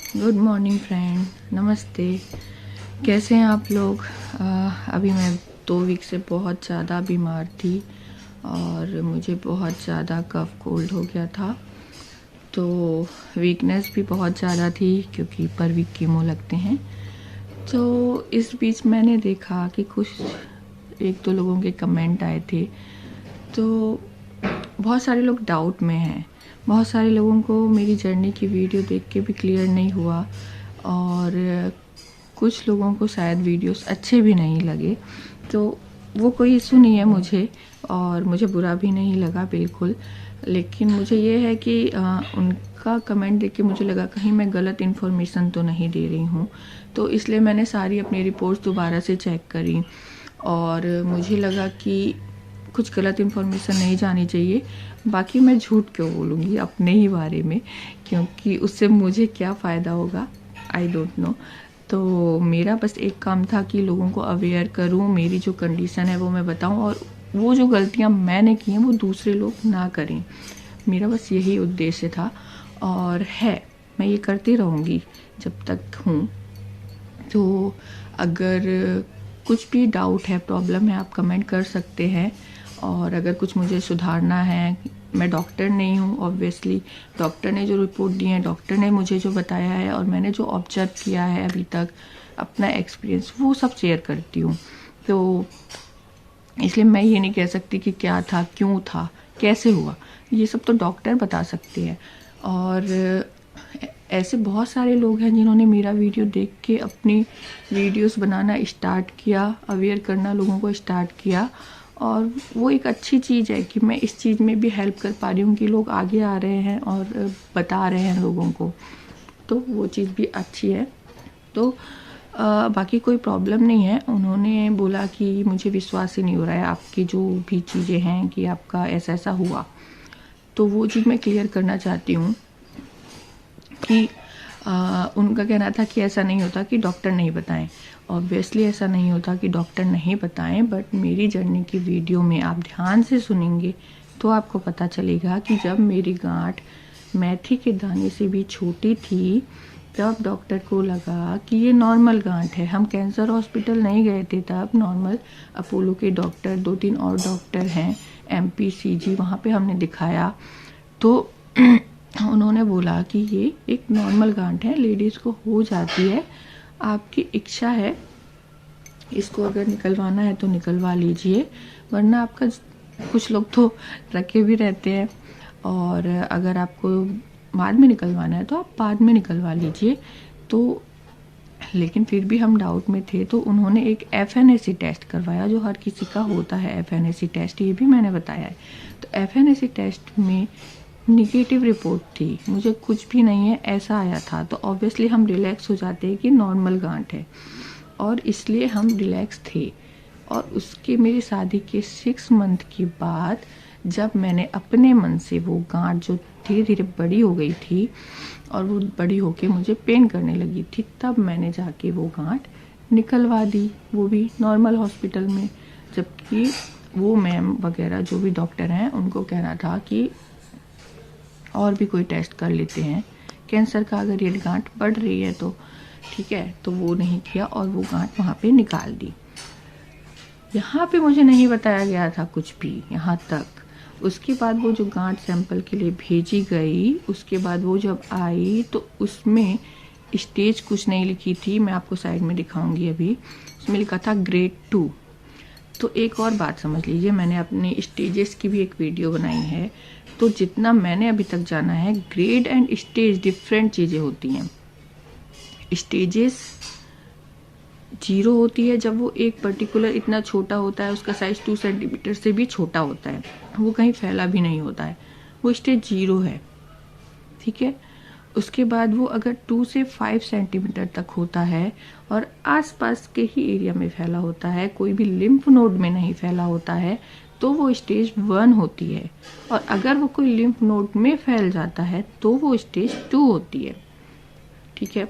Good morning friend, नमस्ते। कैसे हैं आप लोग? अभी मैं 2 वीक से बहुत ज़्यादा बीमार थी और मुझे बहुत ज़्यादा कफ कोल्ड हो गया था, तो वीकनेस भी बहुत ज़्यादा थी क्योंकि पर वीक कीमो लगते हैं। तो इस बीच मैंने देखा कि कुछ 1-2 लोगों के कमेंट आए थे, तो बहुत सारे लोग डाउट में हैं। बहुत सारे लोगों को मेरी जर्नी की वीडियो देख के भी क्लियर नहीं हुआ और कुछ लोगों को शायद वीडियोस अच्छे भी नहीं लगे। तो वो कोई इशू नहीं है मुझे, और मुझे बुरा भी नहीं लगा बिल्कुल। लेकिन मुझे ये है कि उनका कमेंट देख के मुझे लगा कहीं मैं गलत इन्फॉर्मेशन तो नहीं दे रही हूँ, तो इसलिए मैंने सारी अपनी रिपोर्ट्स दोबारा से चेक करी और मुझे लगा कि कुछ गलत इन्फॉर्मेशन नहीं जानी चाहिए। बाकी मैं झूठ क्यों बोलूँगी अपने ही बारे में, क्योंकि उससे मुझे क्या फ़ायदा होगा, आई डोंट नो। तो मेरा बस एक काम था कि लोगों को अवेयर करूँ, मेरी जो कंडीशन है वो मैं बताऊँ और वो जो गलतियाँ मैंने की हैं वो दूसरे लोग ना करें। मेरा बस यही उद्देश्य था और है, मैं ये करती रहूँगी जब तक हूँ। तो अगर कुछ भी डाउट है, प्रॉब्लम है, आप कमेंट कर सकते हैं। और अगर कुछ मुझे सुधारना है, मैं डॉक्टर नहीं हूँ ऑब्वियसली, डॉक्टर ने जो रिपोर्ट दी है, डॉक्टर ने मुझे जो बताया है और मैंने जो ऑब्जर्व किया है अभी तक, अपना एक्सपीरियंस, वो सब शेयर करती हूँ। तो इसलिए मैं ये नहीं कह सकती कि क्या था, क्यों था, कैसे हुआ, ये सब तो डॉक्टर बता सकते हैं। और ऐसे बहुत सारे लोग हैं जिन्होंने मेरा वीडियो देख के अपनी वीडियोस बनाना स्टार्ट किया, अवेयर करना लोगों को स्टार्ट किया, और वो एक अच्छी चीज़ है कि मैं इस चीज़ में भी हेल्प कर पा रही हूँ कि लोग आगे आ रहे हैं और बता रहे हैं लोगों को, तो वो चीज़ भी अच्छी है। तो बाकी कोई प्रॉब्लम नहीं है। उन्होंने बोला कि मुझे विश्वास ही नहीं हो रहा है आपकी जो भी चीज़ें हैं कि आपका ऐसा ऐसा हुआ, तो वो चीज़ मैं क्लियर करना चाहती हूँ कि उनका कहना था कि ऐसा नहीं होता कि डॉक्टर नहीं बताएं। ऑब्वियसली ऐसा नहीं होता कि डॉक्टर नहीं बताएं, बट मेरी जर्नी की वीडियो में आप ध्यान से सुनेंगे तो आपको पता चलेगा कि जब मेरी गांठ मेथी के दाने से भी छोटी थी तब डॉक्टर को लगा कि ये नॉर्मल गांठ है। हम कैंसर हॉस्पिटल नहीं गए थे तब, नॉर्मल अपोलो के डॉक्टर, 2-3 और डॉक्टर हैं MPCG, वहाँ पे हमने दिखाया। तो उन्होंने बोला कि ये एक नॉर्मल गांठ है, लेडीज़ को हो जाती है, आपकी इच्छा है, इसको अगर निकलवाना है तो निकलवा लीजिए, वरना आपका, कुछ लोग तो रखे भी रहते हैं, और अगर आपको बाद में निकलवाना है तो आप बाद में निकलवा लीजिए। तो लेकिन फिर भी हम डाउट में थे, तो उन्होंने एक FNAC टेस्ट करवाया जो हर किसी का होता है, FNAC टेस्ट, ये भी मैंने बताया है। तो FNAC टेस्ट में निगेटिव रिपोर्ट थी, मुझे कुछ भी नहीं है ऐसा आया था। तो ऑब्वियसली हम रिलैक्स हो जाते हैं कि नॉर्मल गांठ है, और इसलिए हम रिलैक्स थे। और उसके मेरी शादी के 6 मंथ के बाद जब मैंने अपने मन से वो गांठ जो धीरे धीरे बड़ी हो गई थी और वो बड़ी होके मुझे पेन करने लगी थी, तब मैंने जाके वो गांठ निकलवा दी, वो भी नॉर्मल हॉस्पिटल में। जबकि वो मैम वगैरह जो भी डॉक्टर हैं उनको कहना था कि और भी कोई टेस्ट कर लेते हैं कैंसर का, अगर ये गांठ बढ़ रही है तो ठीक है। तो वो नहीं किया और वो गांठ वहाँ पे निकाल दी। यहाँ पे मुझे नहीं बताया गया था कुछ भी यहाँ तक। उसके बाद वो जो गांठ सैंपल के लिए भेजी गई, उसके बाद वो जब आई तो उसमें स्टेज कुछ नहीं लिखी थी, मैं आपको साइड में दिखाऊंगी अभी, उसमें लिखा था ग्रेड 2। तो एक और बात समझ लीजिए, मैंने अपनी स्टेजेस की भी एक वीडियो बनाई है, तो जितना मैंने अभी तक जाना है, ग्रेड एंड स्टेज डिफरेंट चीज़ें होती हैं। स्टेजेस 0 होती है जब वो एक पर्टिकुलर इतना छोटा होता है, उसका साइज 2 सेंटीमीटर से भी छोटा होता है, वो कहीं फैला भी नहीं होता है, वो स्टेज 0 है, ठीक है। उसके बाद वो अगर 2 से 5 सेंटीमीटर तक होता है और आसपास के ही एरिया में फैला होता है, कोई भी लिम्फ नोड में नहीं फैला होता है, तो वो स्टेज 1 होती है। और अगर वो कोई लिम्फ नोड में फैल जाता है तो वो स्टेज 2 होती है, ठीक है।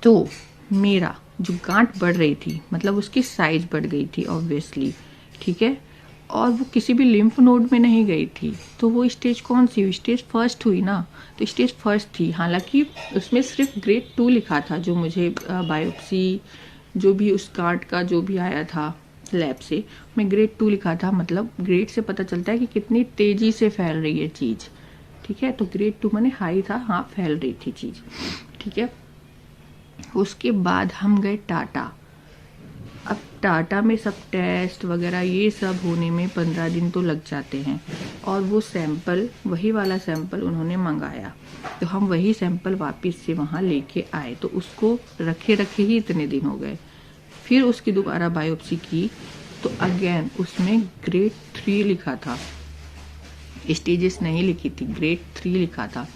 तो मेरा जो गांठ बढ़ रही थी, मतलब उसकी साइज बढ़ गई थी ऑब्वियसली, ठीक है, और वो किसी भी लिम्फ नोड में नहीं गई थी। तो वो स्टेज कौन सी हुई? स्टेज फर्स्ट हुई ना। तो स्टेज फर्स्ट थी, हालांकि उसमें सिर्फ ग्रेड 2 लिखा था। जो मुझे बायोप्सी जो भी उस कार्ड का जो भी आया था लैब से, मैं ग्रेड 2 लिखा था। मतलब ग्रेड से पता चलता है कि कितनी तेजी से फैल रही है चीज़, ठीक है। तो ग्रेड 2 माने हाई था, हाँ फैल रही थी चीज़, ठीक है। उसके बाद हम गए टाटा। अब टाटा में सब टेस्ट वगैरह ये सब होने में 15 दिन तो लग जाते हैं। और वो सैंपल, वही वाला सैंपल उन्होंने मंगाया, तो हम वही सैंपल वापस से वहाँ लेके आए। तो उसको रखे रखे ही इतने दिन हो गए। फिर उसकी दोबारा बायोप्सी की तो अगेन उसमें ग्रेड 3 लिखा था, स्टेजेस नहीं लिखी थी, ग्रेड 3 लिखा था,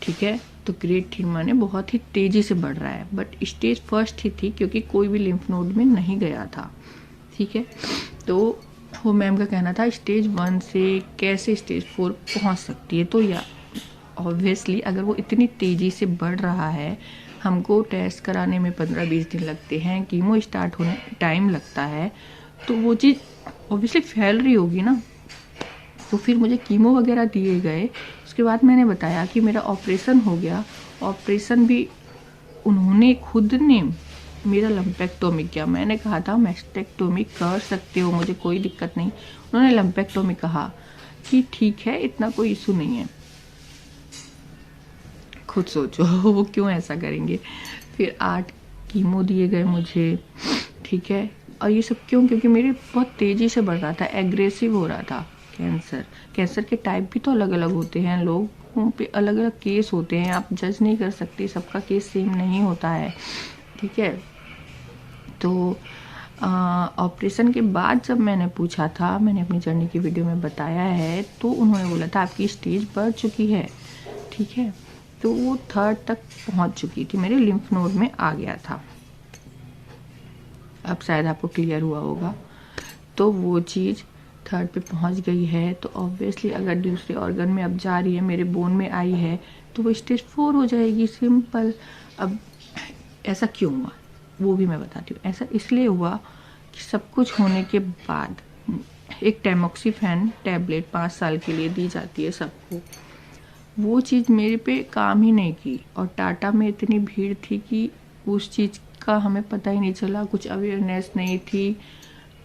ठीक है। तो ग्रेड 3 माने बहुत ही तेजी से बढ़ रहा है, बट स्टेज फर्स्ट ही थी क्योंकि कोई भी लिम्फ नोड में नहीं गया था, ठीक है। तो वो मैम का कहना था स्टेज 1 से कैसे स्टेज 4 पहुंच सकती है। तो या ऑब्वियसली अगर वो इतनी तेजी से बढ़ रहा है, हमको टेस्ट कराने में 15-20 दिन लगते हैं, कीमो स्टार्ट होने टाइम लगता है, तो वो चीज़ ऑब्वियसली फैल रही होगी ना। तो फिर मुझे कीमो वगैरह दिए गए। उसके बाद मैंने बताया कि मेरा ऑपरेशन हो गया। ऑपरेशन भी उन्होंने खुद ने मेरा लंपेक्टोमी किया। मैंने कहा था मैस्टेक्टोमी कर सकते हो, मुझे कोई दिक्कत नहीं। उन्होंने लंपेक्टोमी कहा कि ठीक है, इतना कोई इशू नहीं है। खुद सोचो वो क्यों ऐसा करेंगे। फिर 8 कीमो दिए गए मुझे, ठीक है। और ये सब क्यों? क्योंकि मेरे बहुत तेज़ी से बढ़ रहा था, एग्रेसिव हो रहा था कैंसर के टाइप भी तो अलग अलग होते हैं, लोगों पे अलग अलग केस होते हैं, आप जज नहीं कर सकते, सबका केस सेम नहीं होता है, ठीक है। तो ऑपरेशन के बाद जब मैंने पूछा था, मैंने अपनी जर्नी की वीडियो में बताया है, तो उन्होंने बोला था आपकी स्टेज बढ़ चुकी है, ठीक है। तो वो 3rd तक पहुंच चुकी थी, मेरे लिम्फ नोड में आ गया था। अब शायद आपको क्लियर हुआ होगा। तो वो चीज़ 3rd पे पहुंच गई है। तो ऑब्वियसली अगर दूसरे ऑर्गन में अब जा रही है, मेरे बोन में आई है, तो वो स्टेज 4 हो जाएगी, सिंपल। अब ऐसा क्यों हुआ वो भी मैं बताती हूँ। ऐसा इसलिए हुआ कि सब कुछ होने के बाद एक टैमोक्सिफेन टैबलेट 5 साल के लिए दी जाती है सबको, वो चीज़ मेरे पे काम ही नहीं की। और टाटा में इतनी भीड़ थी कि उस चीज़ का हमें पता ही नहीं चला, कुछ अवेयरनेस नहीं थी,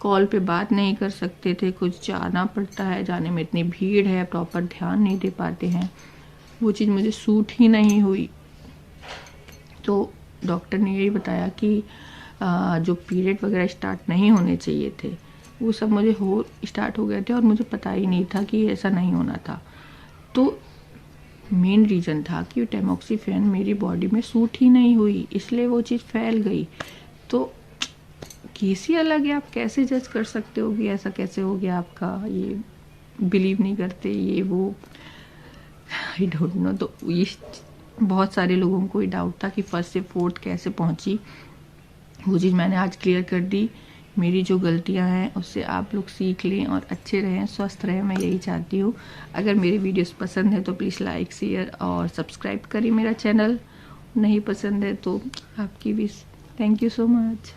कॉल पे बात नहीं कर सकते थे, कुछ जाना पड़ता है, जाने में इतनी भीड़ है, प्रॉपर ध्यान नहीं दे पाते हैं, वो चीज़ मुझे सूट ही नहीं हुई। तो डॉक्टर ने यही बताया कि जो पीरियड वगैरह स्टार्ट नहीं होने चाहिए थे, वो सब मुझे स्टार्ट हो गए थे और मुझे पता ही नहीं था कि ऐसा नहीं होना था। तो मेन रीज़न था कि टैमोक्सिफेन मेरी बॉडी में सूट ही नहीं हुई, इसलिए वो चीज़ फैल गई। तो केस ही अलग है, आप कैसे जज कर सकते हो कि ऐसा कैसे हो गया आपका, ये बिलीव नहीं करते, ये वो आई डोंट नो। तो ये बहुत सारे लोगों को ये डाउट था कि 1st से 4th कैसे पहुंची, वो चीज़ मैंने आज क्लियर कर दी। मेरी जो गलतियां हैं उससे आप लोग सीख लें और अच्छे रहें, स्वस्थ रहें, मैं यही चाहती हूँ। अगर मेरी वीडियोस पसंद है तो प्लीज़ लाइक, शेयर और सब्सक्राइब करिए मेरा चैनल। नहीं पसंद है तो आपकी भी थैंक यू सो मच।